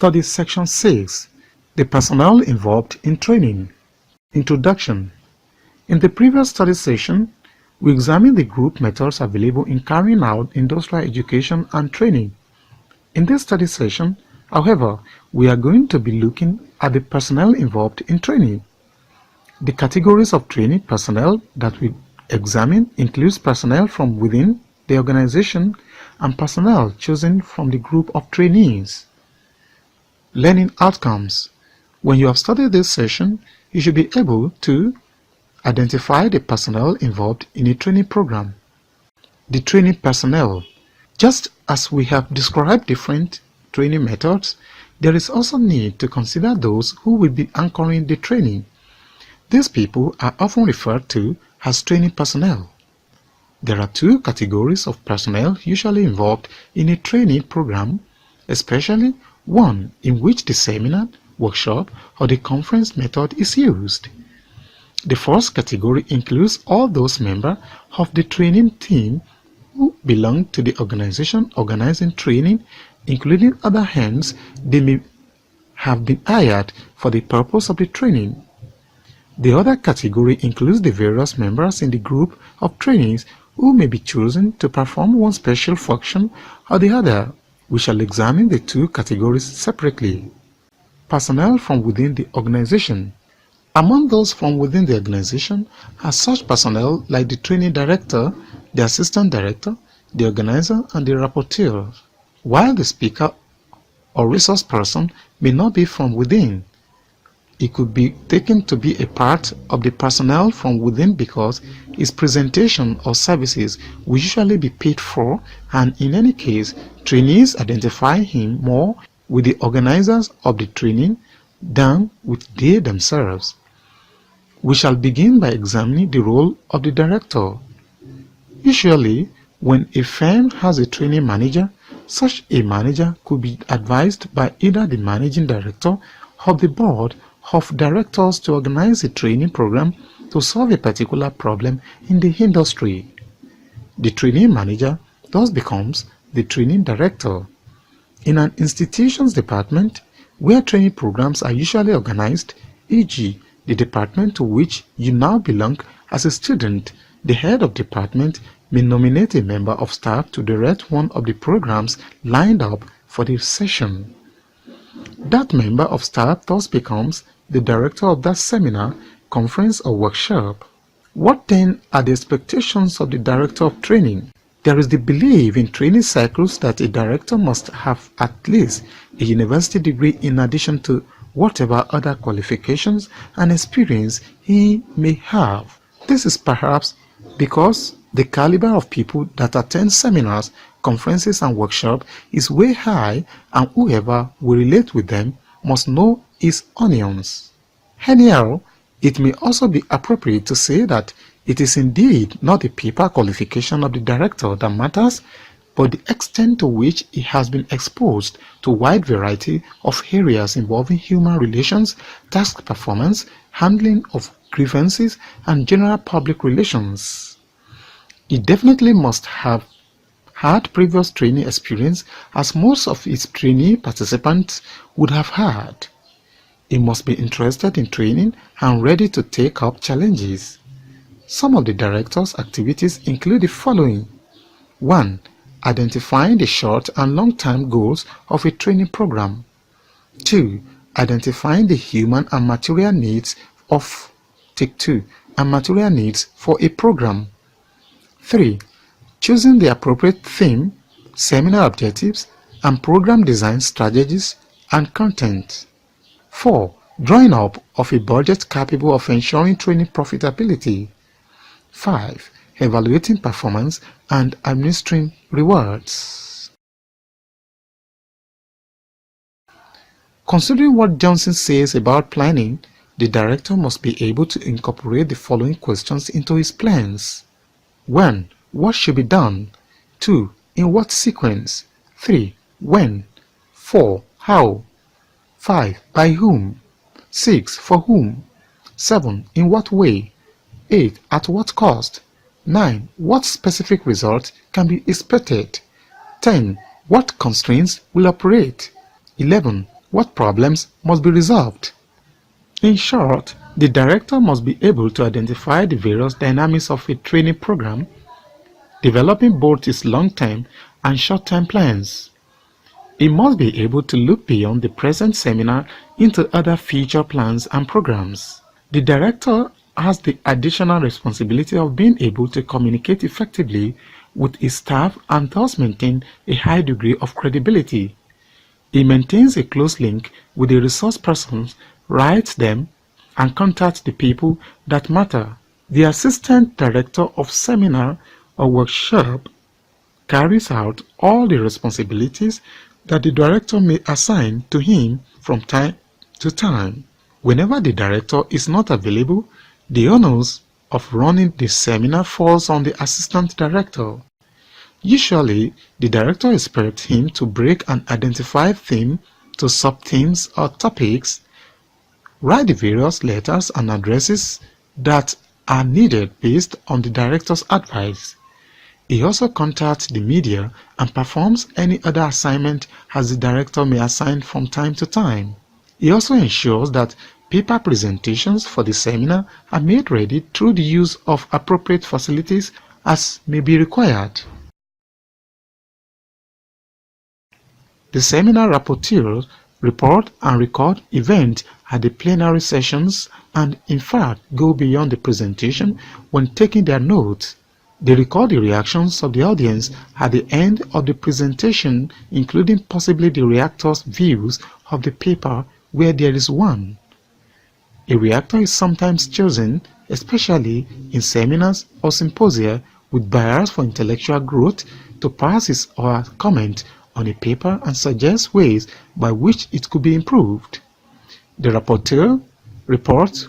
Study Section 6. The personnel involved in training. Introduction. In the previous study session, we examined the group methods available in carrying out industrial education and training. In this study session, however, we are going to be looking at the personnel involved in training. The categories of training personnel that we examine includes personnel from within the organization and personnel chosen from the group of trainees. Learning outcomes. When you have studied this session, you should be able to identify the personnel involved in a training program. The training personnel. Just as we have described different training methods, there is also need to consider those who will be anchoring the training. These people are often referred to as training personnel. There are two categories of personnel usually involved in a training program, especially one in which the seminar, workshop, or the conference method is used. The first category includes all those members of the training team who belong to the organization organizing training, including other hands they may have been hired for the purpose of the training. The other category includes the various members in the group of trainees who may be chosen to perform one special function or the other. We shall examine the two categories separately. Personnel from within the organization. Among those from within the organization are such personnel like the training director, the assistant director, the organizer, and the rapporteur. While the speaker or resource person may not be from within, it could be taken to be a part of the personnel from within because his presentation or services will usually be paid for, and in any case, trainees identify him more with the organizers of the training than with they themselves. We shall begin by examining the role of the director. Usually, when a firm has a training manager, such a manager could be advised by either the managing director or the board of directors to organize a training program to solve a particular problem in the industry. The training manager thus becomes the training director. In an institution's department, where training programs are usually organized, e.g., the department to which you now belong as a student, the head of department may nominate a member of staff to direct one of the programs lined up for the session. That member of staff thus becomes the director of that seminar, conference, or workshop. What then are the expectations of the director of training? There is the belief in training circles that a director must have at least a university degree in addition to whatever other qualifications and experience he may have. This is perhaps because the caliber of people that attend seminars, conferences, and workshops is way high, and whoever will relate with them must know his onions. Anyhow, it may also be appropriate to say that it is indeed not the paper qualification of the director that matters, but the extent to which he has been exposed to a wide variety of areas involving human relations, task performance, handling of grievances, and general public relations. He definitely must have had previous training experience, as most of its trainee participants would have had. He must be interested in training and ready to take up challenges. Some of the director's activities include the following. 1. Identifying the short and long-term goals of a training program. 2. Identifying the human and material needs of Take 2 and material needs for a program. 3. Choosing the appropriate theme, seminar objectives, and program design strategies and content. 4. Drawing up of a budget capable of ensuring training profitability. 5. Evaluating performance and administering rewards. Considering what Johnson says about planning, the director must be able to incorporate the following questions into his plans. 1. What should be done? 2. In what sequence? 3. When? 4. How? 5. By whom? 6. For whom? 7. In what way? 8. At what cost? 9. What specific results can be expected? 10. What constraints will operate? 11. what problems must be resolved. In short, the director must be able to identify the various dynamics of a training program, developing both its long-term and short-term plans. He must be able to look beyond the present seminar into other future plans and programs. The director has the additional responsibility of being able to communicate effectively with his staff and thus maintain a high degree of credibility. He maintains a close link with the resource persons, writes them, and contacts the people that matter. The assistant director of seminar or workshop carries out all the responsibilities that the director may assign to him from time to time. Whenever the director is not available, the onus of running the seminar falls on the assistant director. Usually, the director expects him to break and identify theme to sub-themes or topics, write the various letters and addresses that are needed based on the director's advice. He also contacts the media and performs any other assignment as the director may assign from time to time. He also ensures that paper presentations for the seminar are made ready through the use of appropriate facilities as may be required. The seminar rapporteurs report and record events at the plenary sessions and in fact go beyond the presentation when taking their notes. They record the reactions of the audience at the end of the presentation, including possibly the reactor's views of the paper where there is one. A reactor is sometimes chosen, especially in seminars or symposia with bias for intellectual growth, to pass his or her comment on a paper and suggest ways by which it could be improved. The rapporteur reports,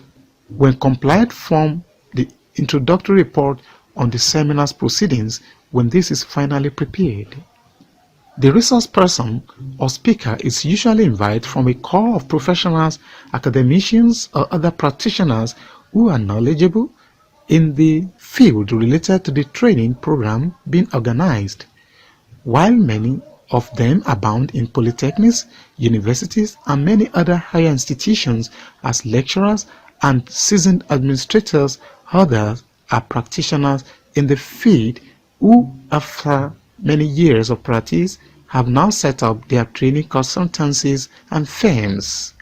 when complied, from the introductory report on the seminar's proceedings when this is finally prepared. The resource person or speaker is usually invited from a core of professionals, academicians, or other practitioners who are knowledgeable in the field related to the training program being organized. While many of them abound in polytechnics, universities, and many other higher institutions as lecturers and seasoned administrators, others are practitioners in the field who, after many years of practice, have now set up their training consultancies and firms.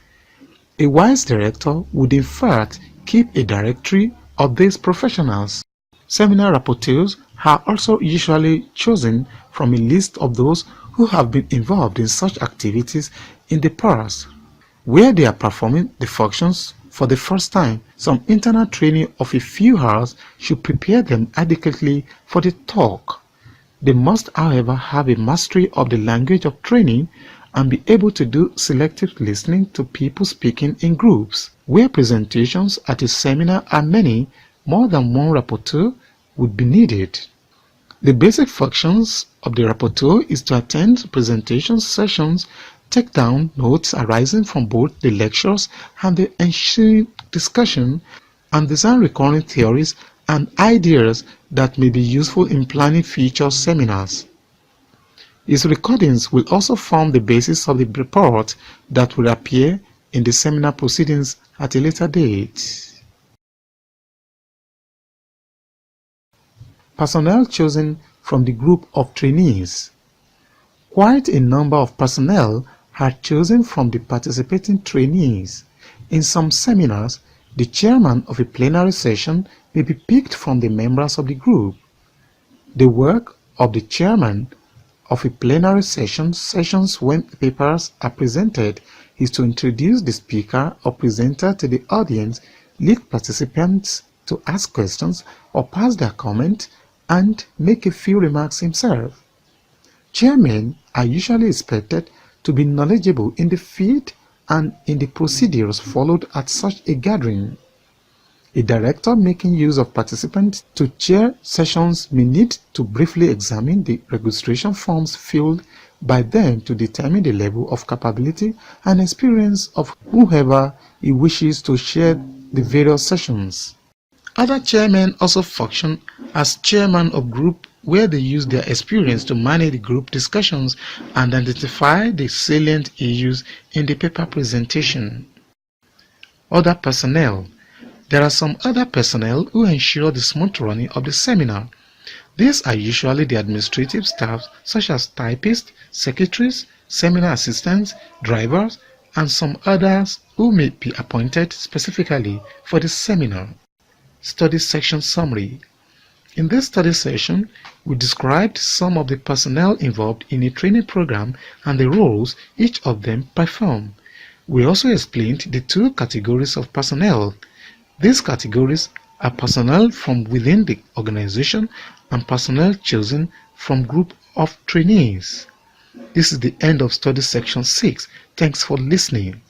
A wise director would in fact keep a directory of these professionals. Seminar rapporteurs are also usually chosen from a list of those who have been involved in such activities in the past, where they are performing the functions for the first time. Some internal training of a few hours should prepare them adequately for the talk. They must, however, have a mastery of the language of training and be able to do selective listening to people speaking in groups. Where presentations at a seminar are many, more than one rapporteur would be needed. The basic functions of the rapporteur is to attend presentation sessions, take down notes arising from both the lectures and the ensuing discussion, and design recurring theories and ideas that may be useful in planning future seminars. His recordings will also form the basis of the report that will appear in the seminar proceedings at a later date. Personnel chosen from the group of trainees. Quite a number of personnel are chosen from the participating trainees. In some seminars, the chairman of a plenary session may be picked from the members of the group. The work of the chairman of a plenary sessions when papers are presented is to introduce the speaker or presenter to the audience, lead participants to ask questions or pass their comment, and make a few remarks himself. Chairmen are usually expected to be knowledgeable in the field and in the procedures followed at such a gathering. A director making use of participants to chair sessions may need to briefly examine the registration forms filled by them to determine the level of capability and experience of whoever he wishes to share the various sessions. Other chairmen also function as chairman of group, where they use their experience to manage the group discussions and identify the salient issues in the paper presentation. Other personnel. There are some other personnel who ensure the smooth running of the seminar. These are usually the administrative staff such as typists, secretaries, seminar assistants, drivers, and some others who may be appointed specifically for the seminar. Study section summary. In this study session, we described some of the personnel involved in a training program and the roles each of them perform. We also explained the two categories of personnel. These categories are personnel from within the organization and personnel chosen from group of trainees. This is the end of study section 6. Thanks for listening.